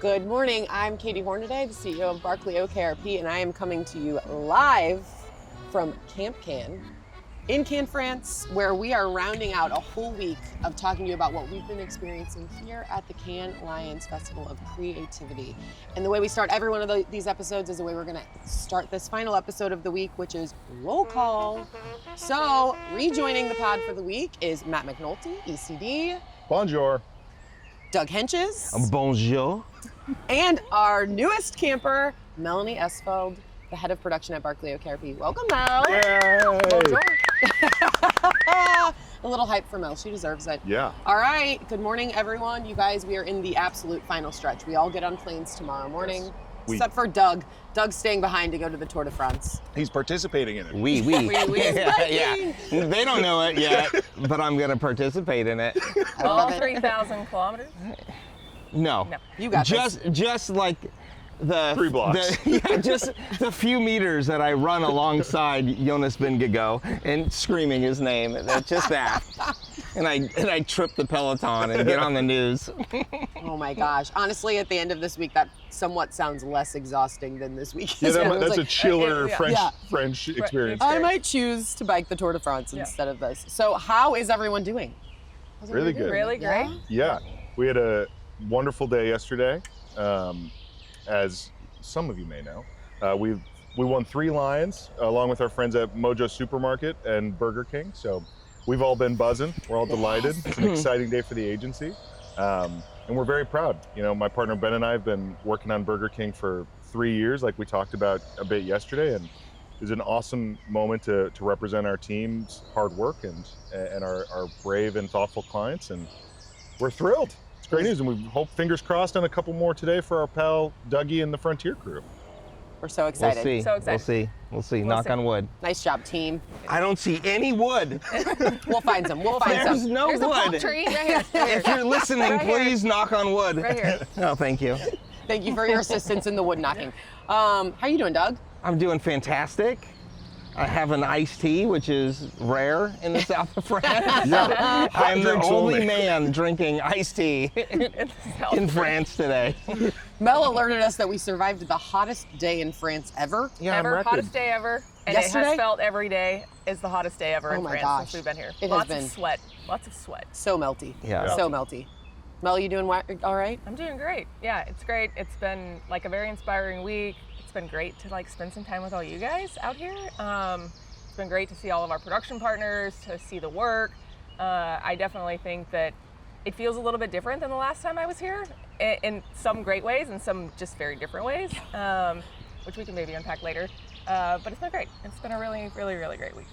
Good morning, I'm Katy Hornaday, the CEO of BarkleyOKRP, and I am coming to you live from Camp Cannes in Cannes, France, where we are rounding out a whole week of talking to you about what we've been experiencing here at the Cannes Lions Festival of Creativity. And the way we start every one of these episodes is the way we're gonna start this final episode of the week, which is roll call. So, rejoining the pod for the week is Matt McNulty, ECD. Bonjour. Doug Hentges. Bonjour. And our newest camper, Melany Esfeld, the head of production at BarkleyOKRP. Welcome, Mel. Yay. Bonjour. A little hype for Mel, she deserves it. Yeah. All right, good morning, everyone. You guys, we are in the absolute final stretch. We all get on planes tomorrow morning, Yes. except for Doug. Doug's staying behind to go to the Tour de France. He's participating in it. We. Yeah. They don't know it yet, but I'm going to participate in it. All 3,000 kilometers? No. You got just like the 3 blocks. Just the few meters that I run alongside Jonas Vingegaard and screaming his name. Just that. And I trip the peloton and get on the news. Oh my gosh. Honestly, at the end of this week, that somewhat sounds less exhausting than this week. Yeah, It was that's a like, chiller yeah. French experience. I might choose to bike the Tour de France instead of this. So how is everyone doing? How's Really everyone good. doing? Really great. Yeah? Yeah, we had a wonderful day yesterday. As some of you may know, we won 3 Lions along with our friends at Mojo Supermarket and Burger King. So we've all been buzzing. We're all delighted. It's an exciting day for the agency. And we're very proud. You know, my partner Ben and I have been working on Burger King for 3 years, like we talked about a bit yesterday. And it was an awesome moment to represent our team's hard work and our brave and thoughtful clients. And we're thrilled. It's great news. And we hope, fingers crossed, on a couple more today for our pal Dougie and the Frontier crew. We're so We'll excited. see. So excited. We'll see. Knock on wood. Nice job, team. I don't see any wood. We'll find some. We'll find There's some. no There's a palm wood. tree right here. Right If here. you're listening, Right here. please knock on wood. Right here. No, thank you. Thank you for your assistance in the wood knocking. How you doing, Doug? I'm doing fantastic. I have an iced tea, which is rare in the south of France. Yeah. I'm the drinks only only. man drinking iced tea in France today. Mel alerted us that we survived the hottest day in France ever. Yeah, Ever, hottest day ever. And it Yesterday? has felt every day is the hottest day ever Oh in my France gosh. since we've been here. It has Lots been. of sweat. Lots of sweat. So melty. Yeah. So melty. Mel, you doing all right? I'm doing great. Yeah, it's great. It's been like a very inspiring week. It's been great to like spend some time with all you guys out here. It's been great to see all of our production partners, to see the work. I definitely think that it feels a little bit different than the last time I was here in some great ways and some just very different ways, which we can maybe unpack later. But it's been great. It's been a really, really, really great week.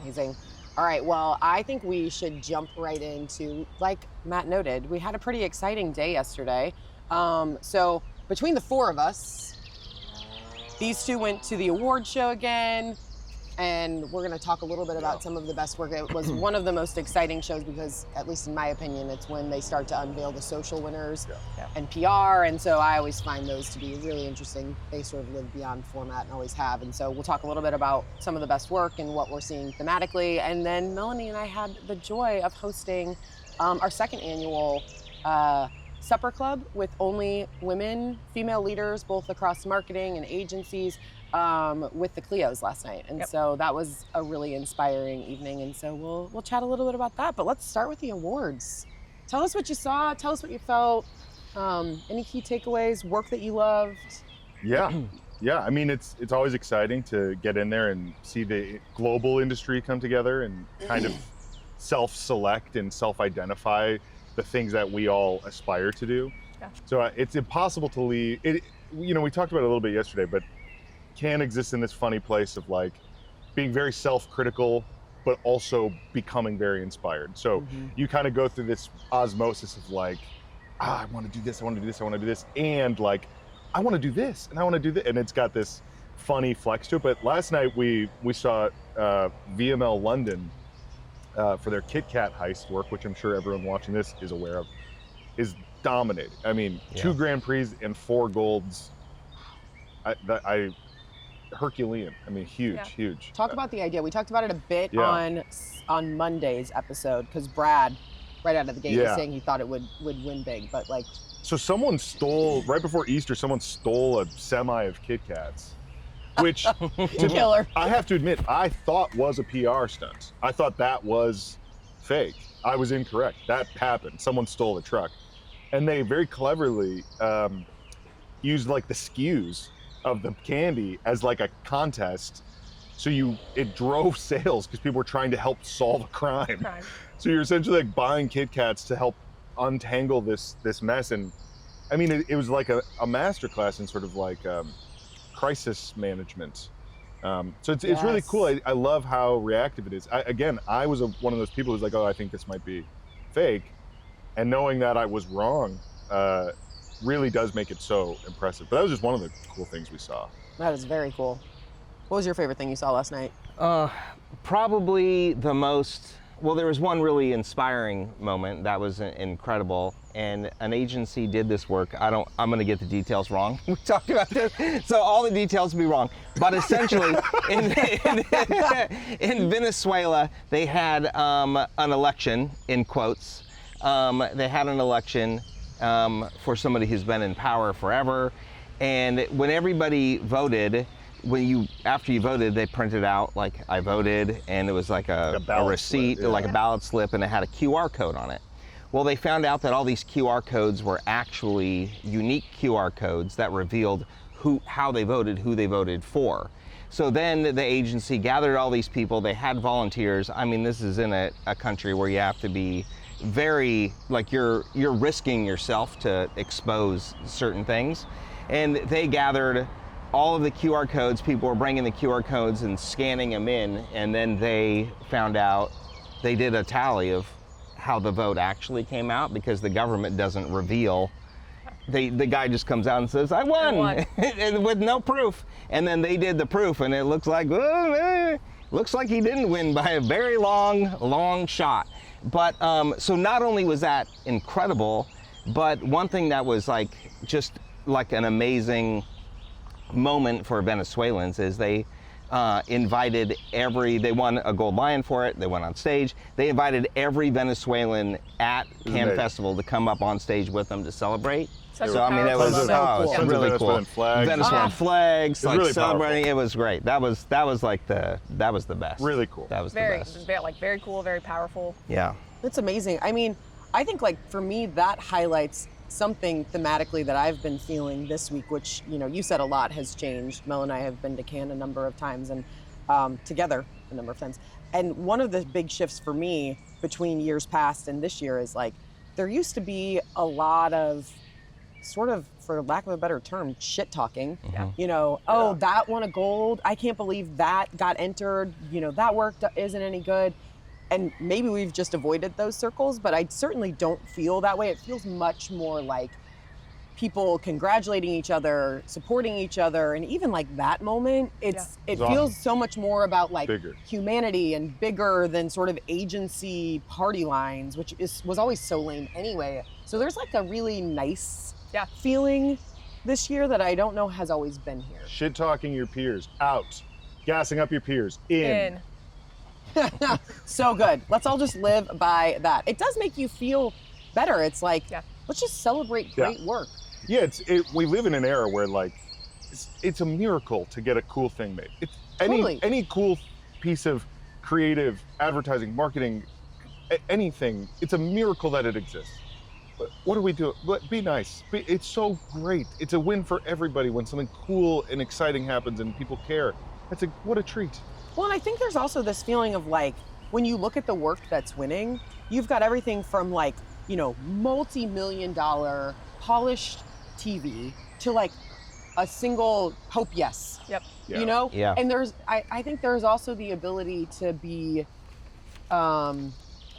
Amazing. All right, well, I think we should jump right into, like Matt noted, we had a pretty exciting day yesterday. So between the 4 of us, these 2 went to the award show again, and we're gonna talk a little bit about some of the best work. It was one of the most exciting shows because, at least in my opinion, it's when they start to unveil the social winners and PR, and so I always find those to be really interesting. They sort of live beyond format and always have, and so we'll talk a little bit about some of the best work and what we're seeing thematically, and then Melany and I had the joy of hosting our 2nd annual supper club with only women, female leaders, both across marketing and agencies, with the Cleos last night. And so that was a really inspiring evening. And so we'll chat a little bit about that, but let's start with the awards. Tell us what you saw, tell us what you felt, any key takeaways, work that you loved. Yeah. Yeah, I mean, it's always exciting to get in there and see the global industry come together and kind of self-select and self-identify the things that we all aspire to do. Yeah. So it's impossible to leave it. You know, we talked about it a little bit yesterday, but Cannes exists in this funny place of like being very self-critical, but also becoming very inspired. So you kind of go through this osmosis of like, I want to do this, I want to do this, I want to do this, and like, I want to do this, and I want to do this, and it's got this funny flex to it. But last night we saw VML London for their KitKat Heist work, which I'm sure everyone watching this is aware of, is dominating. I mean, 2 Grand Prix and 4 golds. Herculean. I mean, huge. Talk about the idea. We talked about it a bit Yeah. on Monday's episode because Brad, right out of the gate, was saying he thought it would win big. But like, So someone stole, right before Easter, someone stole a semi of KitKats, which Killer. I have to admit, I thought was a PR stunt. I thought that was fake. I was incorrect. That happened. Someone stole the truck. And they very cleverly used like the SKUs of the candy as like a contest. So it drove sales because people were trying to help solve a crime. So you're essentially like buying KitKats to help untangle this mess. And I mean, it was like a masterclass in sort of like crisis management. So it's really cool. I love how reactive it is. I was one of those people who's like, oh, I think this might be fake. And knowing that I was wrong really does make it so impressive. But that was just one of the cool things we saw. That is very cool. What was your favorite thing you saw last night? Probably the most, well, there was one really inspiring moment that was incredible, and an agency did this work. I'm gonna get the details wrong. We talked about this, so all the details will be wrong. But essentially, in Venezuela, they had an election, in quotes. They had an election for somebody who's been in power forever, and when everybody voted, after you voted, they printed out like I voted, and it was like a receipt, slip, like a ballot slip, and it had a QR code on it. Well, they found out that all these QR codes were actually unique QR codes that revealed how they voted, who they voted for. So then the agency gathered all these people. They had volunteers. I mean, this is in a country where you have to be very, like you're risking yourself to expose certain things, and they gathered all of the QR codes. People were bringing the QR codes and scanning them in, and then they found out, they did a tally of how the vote actually came out, because the government doesn't reveal. The guy just comes out and says, I won. With no proof. And then they did the proof, and it looks like he didn't win by a very long shot. But so not only was that incredible, but one thing that was like just like an amazing moment for Venezuelans is they invited they won a gold lion for it. They went on stage. They invited every Venezuelan at Cannes Festival to come up on stage with them to celebrate. So I mean, it was cool. really cool. Venezuelan flags. Venezuelan flags, like really celebrating. powerful. It was great. That was the best. Really cool. That was Very, the best. very cool, very powerful. Yeah. That's amazing. I mean, I think like for me, that highlights something thematically that I've been feeling this week, which, you said a lot has changed. Mel and I have been to Cannes a number of times, and together a number of times. And one of the big shifts for me between years past and this year is like, there used to be a lot of sort of, for lack of a better term, shit talking. Yeah. That won a gold. I can't believe that got entered. That work isn't any good. And maybe we've just avoided those circles, but I certainly don't feel that way. It feels much more like people congratulating each other, supporting each other, and even like that moment, it feels so much more about like humanity and bigger than sort of agency party lines, which was always so lame anyway. So there's like a really nice feeling this year that I don't know has always been here. Shit talking your peers, out. Gassing up your peers, in. So good. Let's all just live by that. It does make you feel better. It's like, let's just celebrate great work. Yeah, we live in an era where like, it's a miracle to get a cool thing made. It's any cool piece of creative advertising, marketing, anything. It's a miracle that it exists. But what do we do? Be nice. It's so great. It's a win for everybody when something cool and exciting happens and people care. What a treat. Well, and I think there's also this feeling of like, when you look at the work that's winning, you've got everything from like, multi-million-dollar polished TV to like a single Hope Yes. Yep. Yeah. Yeah. And I think there's also the ability to be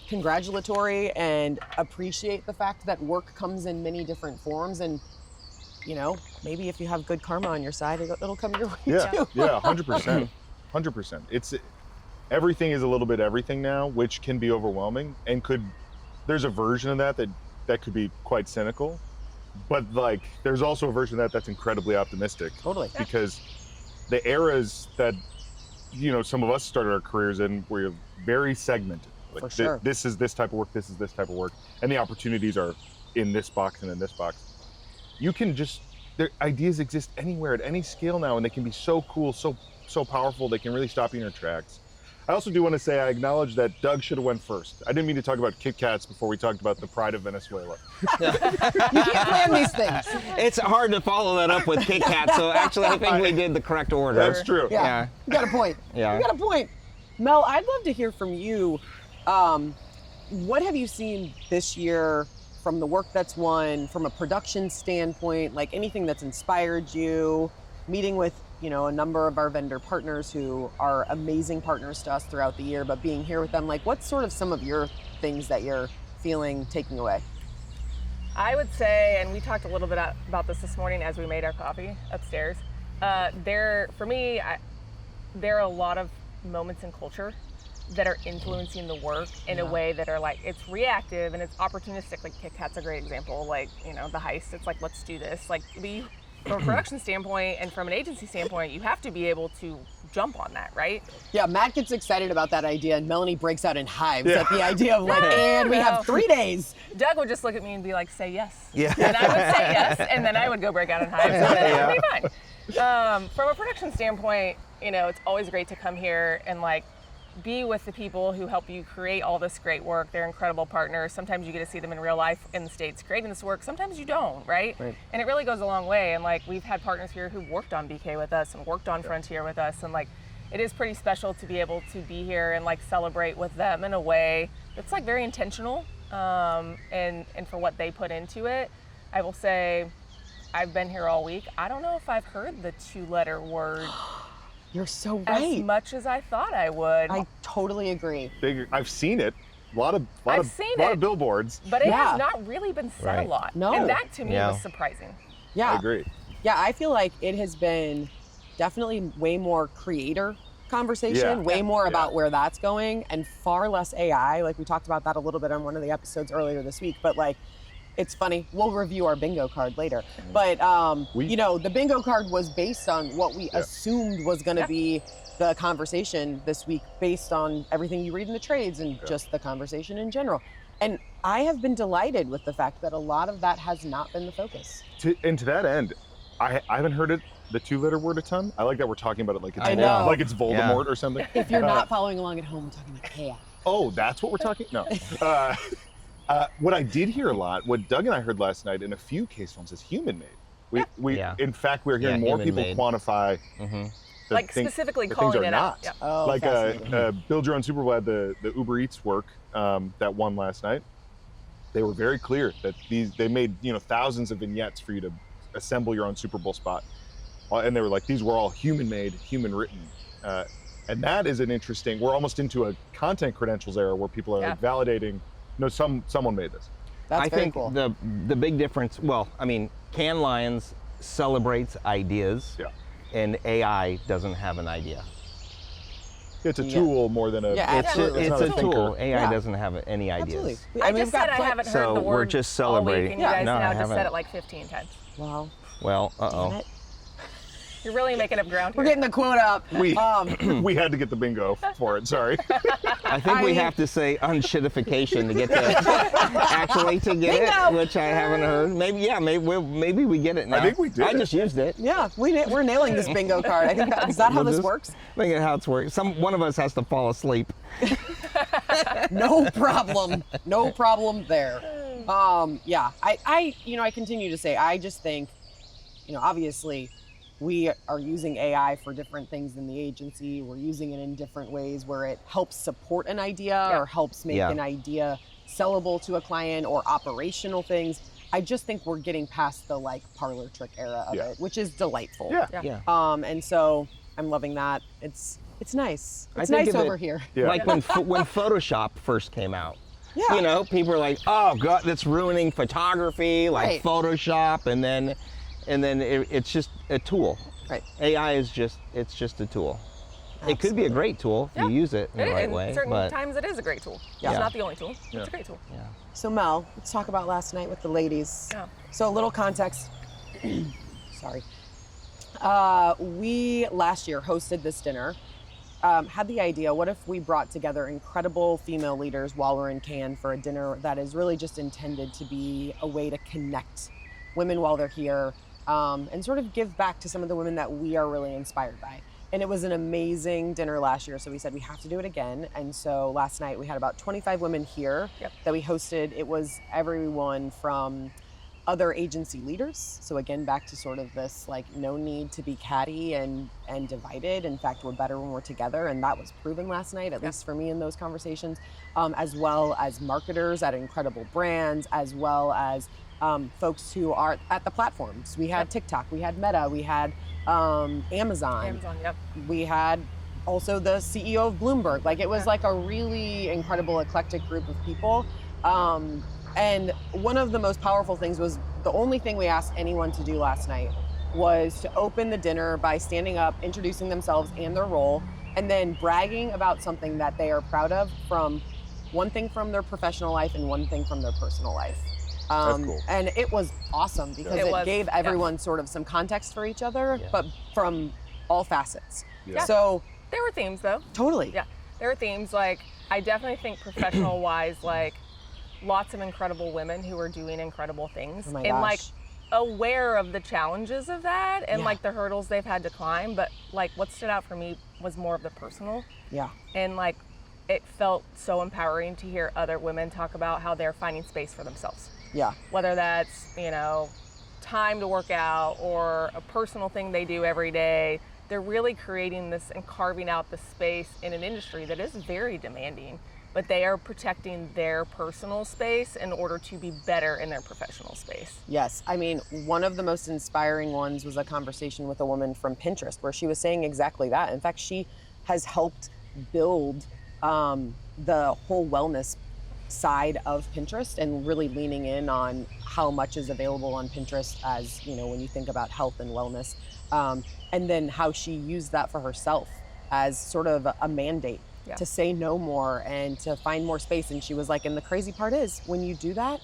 congratulatory and appreciate the fact that work comes in many different forms, and maybe if you have good karma on your side, it'll come your way too. Yeah, 100%. 100%. Everything is a little bit everything now, which can be overwhelming, and there's a version of that could be quite cynical, but like there's also a version of that's incredibly optimistic. Totally. Because the eras that some of us started our careers in were very segmented. Like, for sure. This is this type of work, this is this type of work, and the opportunities are in this box and in this box. you can just, their ideas exist anywhere at any scale now, and they can be so cool, so powerful. They can really stop you in your tracks. I also do want to say I acknowledge that Doug should have went first. I didn't mean to talk about KitKats before we talked about the pride of Venezuela. You can't plan these things. It's hard to follow that up with KitKat, so actually I think we did the correct order. That's true. Yeah. You got a point. Yeah. You got a point. Mel, I'd love to hear from you. What have you seen this year from the work that's won, from a production standpoint, like anything that's inspired you, meeting with, you know, a number of our vendor partners who are amazing partners to us throughout the year, but being here with them, like what's sort of some of your things that you're feeling taking away? I would say, and we talked a little bit about this morning as we made our coffee upstairs, for me, there are a lot of moments in culture that are influencing the work in a way that are like, it's reactive and it's opportunistic. Like KitKat's a great example. Like, you know, the heist, it's like, let's do this. Like from a production standpoint and from an agency standpoint, you have to be able to jump on that, right? Yeah, Matt gets excited about that idea and Melany breaks out in hives at the idea of like, and we have 3 days. Doug would just look at me and be like, say yes. Yeah. And I would say yes, and then I would go break out in hives, and then it would be fine. From a production standpoint, you know, it's always great to come here and like be with the people who help you create all this great work. They're incredible partners. Sometimes you get to see them in real life in the States creating this work. Sometimes you don't, right? And it really goes a long way. And like we've had partners here who worked on BK with us and worked on Frontier with us. And like it is pretty special to be able to be here and like celebrate with them in a way that's like very intentional and for what they put into it. I will say I've been here all week. I don't know if I've heard the 2-letter word You're so right. as much as I thought I would. I totally agree. I've seen it. A lot of billboards. But it has not really been said a lot. No. And that to me was surprising. Yeah. I agree. Yeah, I feel like it has been definitely way more creator conversation, way more about where that's going, and far less AI. Like we talked about that a little bit on one of the episodes earlier this week, but like, it's funny, we'll review our bingo card later. But, you know, the bingo card was based on what we assumed was gonna be the conversation this week based on everything you read in the trades and just the conversation in general. And I have been delighted with the fact that a lot of that has not been the focus. And to that end, I haven't heard it, the 2-letter word a ton. I like that we're talking about it like it's, like it's Voldemort or something. If you're not following along at home, we're talking about chaos. Oh, that's what we're talking? No. What I did hear a lot, what Doug and I heard last night in a few case films is human-made. In fact, we're hearing more people quantify like specifically calling it out. Yeah. Oh, like Build Your Own Super Bowl had the Uber Eats work that won last night. They were very clear that they made thousands of vignettes for you to assemble your own Super Bowl spot, and they were like, these were all human-made, human-written, and that is an interesting. We're almost into a content credentials era where people are like validating. No, someone made this. That's very think cool. the big difference. Well, I mean, Cannes Lions celebrates ideas. Yeah. And AI doesn't have an idea. It's a tool more than a. Yeah, it's a tool. AI doesn't have any ideas. Absolutely. I just said I haven't heard the word. We're just celebrating. And you guys No, now I just said haven't. it like 15 times. Wow. Well, Damn it. You're really making up ground here. We're getting the quote up. We had to get the bingo for it. Sorry. I think we have to say unshittification to get actually to get it, which I haven't heard. Maybe we get it now. I think we did. I just used it. Yeah, we're nailing this bingo card. I think is that how this works? I think that's how it's works. One of us has to fall asleep. No problem. No problem there. I continue to say, I just think, obviously we are using AI for different things in the agency. We're using it in different ways where it helps support an idea or helps make an idea sellable to a client or operational things. I just think we're getting past the parlor trick era of it, which is delightful. Yeah. And so I'm loving that. It's nice. It's nice over here. Yeah. Like when Photoshop first came out. Yeah. People are like, oh God, that's ruining photography, like Photoshop, and then it's just a tool. Right. AI is just a tool. Absolutely. It could be a great tool if you use it in the right way. Certain times it is a great tool. Yeah. It's not the only tool. It's a great tool. Yeah. So Mel, let's talk about last night with the ladies. Yeah. So a little context. Sorry. We last year hosted this dinner. Had the idea, what if we brought together incredible female leaders while we're in Cannes for a dinner that is really just intended to be a way to connect women while they're here, and sort of give back to some of the women that we are really inspired by. And it was an amazing dinner last year, so we said we have to do it again. And so last night we had about 25 women here that we hosted. It was everyone from other agency leaders. So again, back to sort of this like no need to be catty and divided. In fact, we're better when we're together, and that was proven last night, at least for me in those conversations, as well as marketers at incredible brands, as well as folks who are at the platforms. We had TikTok, we had Meta, we had Amazon, we had also the CEO of Bloomberg. Like it was like a really incredible eclectic group of people. And one of the most powerful things was the only thing we asked anyone to do last night was to open the dinner by standing up, introducing themselves and their role, and then bragging about something that they are proud of, from one thing from their professional life and one thing from their personal life. That's cool. And it was awesome because it gave everyone sort of some context for each other, but from all facets. So there were themes though. Totally. Yeah, there were themes. Like I definitely think professional wise, like lots of incredible women who are doing incredible things and like aware of the challenges of that and like the hurdles they've had to climb. But like what stood out for me was more of the personal. Yeah. And like it felt so empowering to hear other women talk about how they're finding space for themselves. Yeah. Whether that's, you know, time to work out or a personal thing they do every day, they're really creating this and carving out the space in an industry that is very demanding, but they are protecting their personal space in order to be better in their professional space. Yes. I mean, one of the most inspiring ones was a conversation with a woman from Pinterest where she was saying exactly that. In fact, she has helped build the whole wellness side of Pinterest and really leaning in on how much is available on Pinterest as, you know, when you think about health and wellness, and then how she used that for herself as sort of a mandate to say no more and to find more space. And she was like, and the crazy part is when you do that,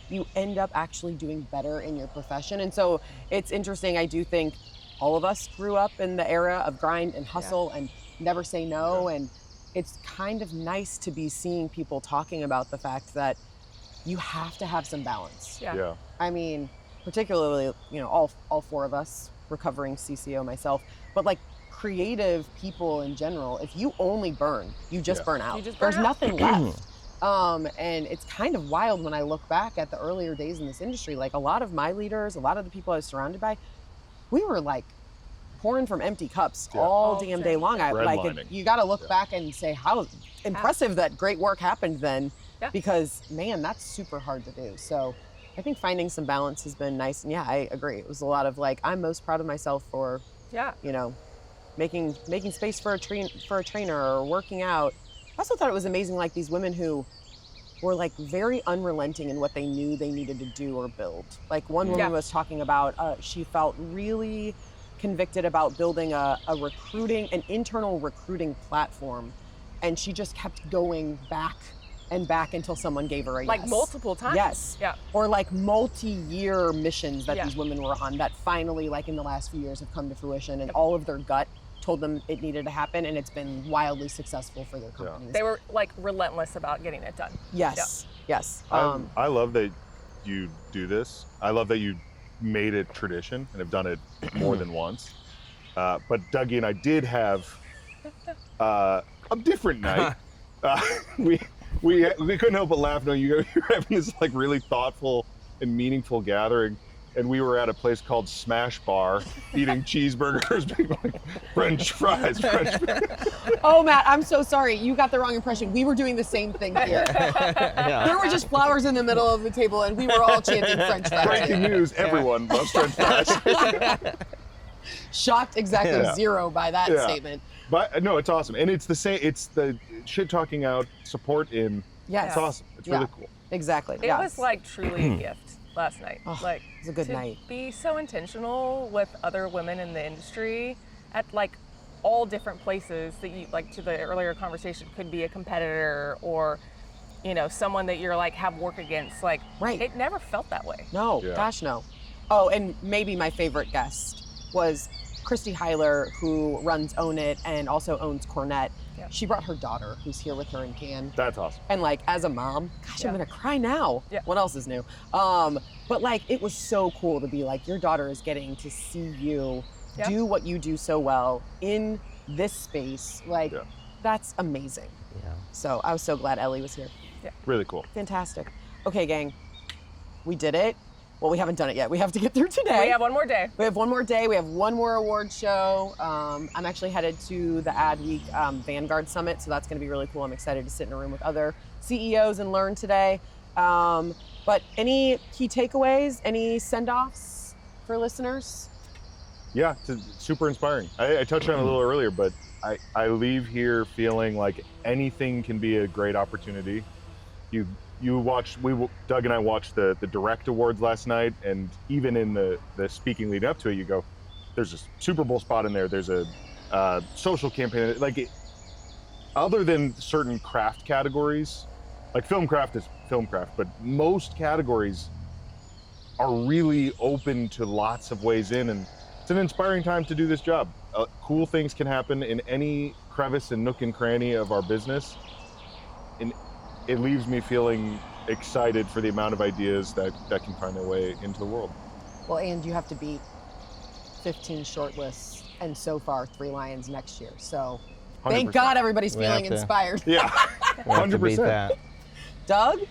you end up actually doing better in your profession. And so it's interesting. I do think all of us grew up in the era of grind and hustle and never say no. And it's kind of nice to be seeing people talking about the fact that you have to have some balance. Yeah. I mean, particularly, you know, all four of us, recovering CCO myself, but like creative people in general, if you only burn, you just burn out. There's nothing left. And it's kind of wild when I look back at the earlier days in this industry. Like a lot of my leaders, a lot of the people I was surrounded by, we were like pouring from empty cups all damn day long. You got to look back and say how impressive that great work happened then, because man, that's super hard to do. So I think finding some balance has been nice. And yeah, I agree. It was a lot of like, I'm most proud of myself for, you know, making space for a trainer or working out. I also thought it was amazing, like these women who were like very unrelenting in what they knew they needed to do or build. Like one woman was talking about, she felt really convicted about building an internal recruiting platform. And she just kept going back and back until someone gave her a yes. Like multiple times? Yes. Yeah. Or like multi-year missions that these women were on that finally, like in the last few years, have come to fruition, and all of their gut told them it needed to happen, and it's been wildly successful for their companies. They were like relentless about getting it done. Yes. Yes. I love that you do this. I love that you made it tradition and have done it more than once. But Dougie and I did have a different night. We couldn't help but laugh. No, you were having this like really thoughtful and meaningful gathering, and we were at a place called Smash Bar eating cheeseburgers, being like French fries. Oh, Matt, I'm so sorry. You got the wrong impression. We were doing the same thing here. There were just flowers in the middle of the table, and we were all chanting French fries. Breaking news: everyone loves French fries. Shocked exactly zero by that statement. But no, it's awesome, and it's the same. It's the shit talking out support in. Yes, it's awesome. It's really cool. Exactly. It was like truly a gift last night. Like it was a good night. Be so intentional with other women in the industry at like all different places that you, like to the earlier conversation, could be a competitor or, you know, someone that you're like have work against. Like, it never felt that way. No, gosh, no. Oh, and maybe my favorite guest was Christy Heiler, who runs Own It and also owns Cornet. Yeah. She brought her daughter, who's here with her in Cannes. That's awesome. And like, as a mom, gosh, I'm Yeah. gonna cry now. Yeah. What else is new? But like, it was so cool to be like, your daughter is getting to see you Yeah. do what you do so well in this space. Like, Yeah. that's amazing. Yeah. So I was so glad Ellie was here. Really cool. Fantastic. Okay, gang, we did it. Well, we haven't done it yet. We have to get through today. We have one more day. We have one more day. We have one more award show. I'm actually headed to the Ad Week Vanguard Summit, so that's going to be really cool. I'm excited to sit in a room with other CEOs and learn today. But any key takeaways? Any send-offs for listeners? Yeah, it's super inspiring. I touched on it a little earlier, but I leave here feeling like anything can be a great opportunity. You watched, Doug and I watched the Direct Awards last night, and even in the speaking leading up to it, you go, there's a Super Bowl spot in there, there's a social campaign, other than certain craft categories, like film craft is film craft, but most categories are really open to lots of ways in, and it's an inspiring time to do this job. Cool things can happen in any crevice and nook and cranny of our business. And it leaves me feeling excited for the amount of ideas that can find their way into the world. Well, and you have to beat 15 shortlists, and so far 3 Lions next year. So thank 100%. God everybody's We feeling have to- inspired. Yeah, We'll have to beat 100%. that. Doug?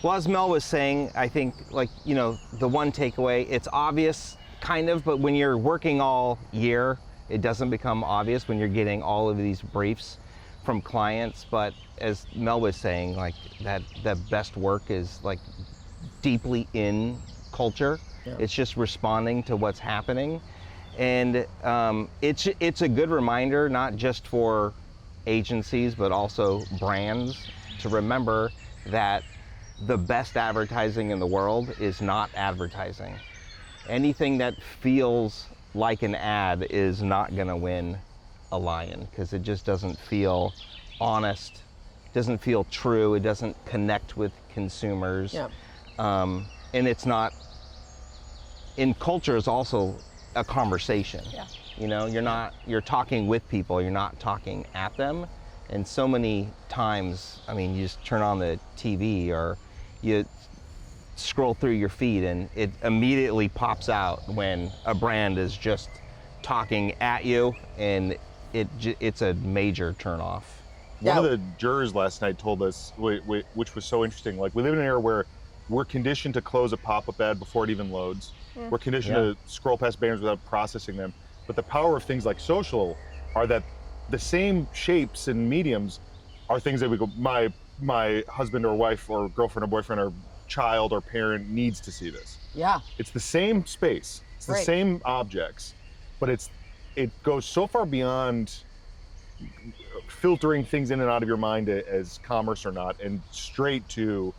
Well, as Mel was saying, I think the one takeaway, it's obvious kind of, but when you're working all year, it doesn't become obvious when you're getting all of these briefs from clients. But as Mel was saying, like that the best work is like deeply in culture. Yeah. It's just responding to what's happening. And it's a good reminder, not just for agencies, but also brands, to remember that the best advertising in the world is not advertising. Anything that feels like an ad is not gonna win a lion, because it just doesn't feel honest, doesn't feel true, it doesn't connect with consumers. Yeah. And it's not, in culture is also a conversation. Yeah. You're talking with people, you're not talking at them. And so many times, I mean, you just turn on the TV or you scroll through your feed and it immediately pops out when a brand is just talking at you, and it's a major turnoff. One of the jurors last night told us, which was so interesting, like we live in an era where we're conditioned to close a pop-up ad before it even loads. We're conditioned to scroll past banners without processing them. But the power of things like social are that the same shapes and mediums are things that we go, my husband or wife or girlfriend or boyfriend or child or parent needs to see this. Yeah. It's the same space, it's the Right. same objects, but it goes so far beyond filtering things in and out of your mind as commerce or not, and straight to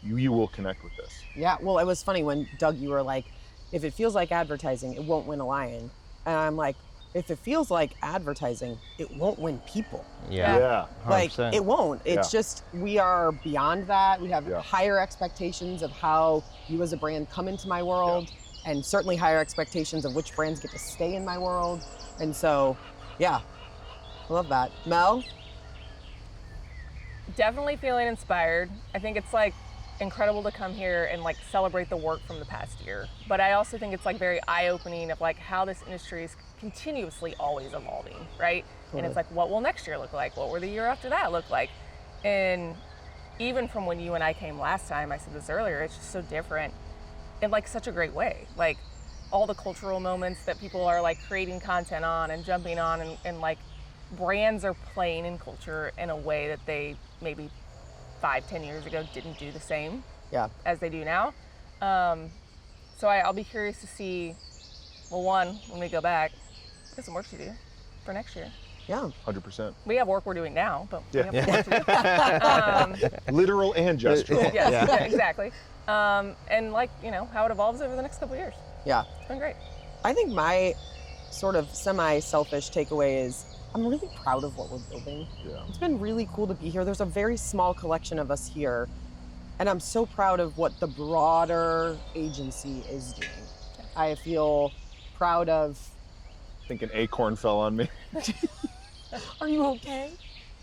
you will connect with this. Yeah, well, it was funny when Doug, you were like, if it feels like advertising, it won't win a lion. And I'm like, if it feels like advertising, it won't win people. Yeah. Like, 100%. it won't. It's Yeah. just, we are beyond that. We have Yeah. higher expectations of how you as a brand come into my world, and certainly higher expectations of which brands get to stay in my world. And so, yeah, I love that. Mel? Definitely feeling inspired. I think it's like incredible to come here and like celebrate the work from the past year. But I also think it's like very eye-opening of like how this industry is continuously always evolving, right? And it's like, what will next year look like? What will the year after that look like? And even from when you and I came last time, I said this earlier, it's just so different in like such a great way. Like all the cultural moments that people are like creating content on and jumping on, and like brands are playing in culture in a way that they maybe 5-10 years ago didn't do the same as they do now. So I'll be curious to see, well, one, when we go back, there's some work to do for next year. Yeah. 100%. We have work we're doing now, but Yeah. we have work to do. Literal and gestural. Yes, yeah, exactly. And like, how it evolves over the next couple of years. Yeah. It's been great. I think my sort of semi-selfish takeaway is I'm really proud of what we're building. Yeah. It's been really cool to be here. There's a very small collection of us here, and I'm so proud of what the broader agency is doing. I feel proud of think an acorn fell on me. Are you okay?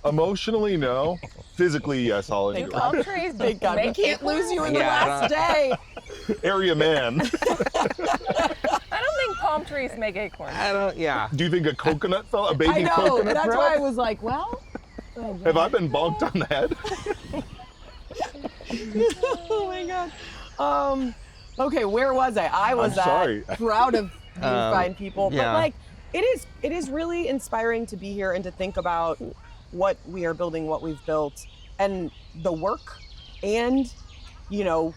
Emotionally, no. Physically, yes, I'll Thank endure. Palm trees Thank God. We make can't lose you in the Yeah, I last day. Area man. I don't think palm trees make acorns. I don't. Yeah. Do you think a coconut fell? A baby I know. coconut That's broke? why I was like, well. Have I been bonked on the head? Oh my God. Okay, where was I? I was sorry. proud of you fine people. But yeah. like it is really inspiring to be here and to think about what we are building, what we've built, and the work and, you know,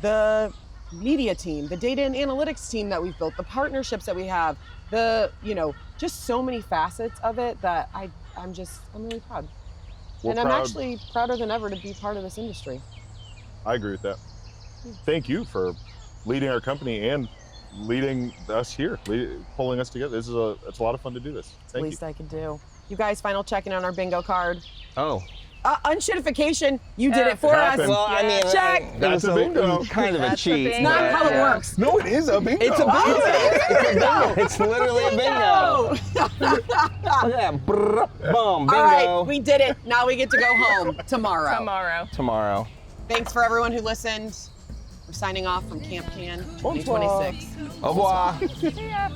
the media team, the data and analytics team that we've built, the partnerships that we have, the, you know, just so many facets of it that I'm really proud. We're and I'm proud. actually prouder than ever to be part of this industry. I agree with that. Thank you for leading our company and leading us here, pulling us together. It's a lot of fun to do this. Thank Least you. I could do. You guys, final check-in on our bingo card. Oh. Unshittification, you did Yeah. it for us. Happened. Well, I mean, Check. it That's was a bingo. kind of a That's a cheat. bingo. Not but, how it yeah. works. No, it is a bingo. It's a bingo. It's literally a bingo. Look at that. Brr, boom, bingo. All right, we did it. Now we get to go home tomorrow. Tomorrow. Thanks for everyone who listened. We're signing off from Camp Can 2026. Au revoir. See ya.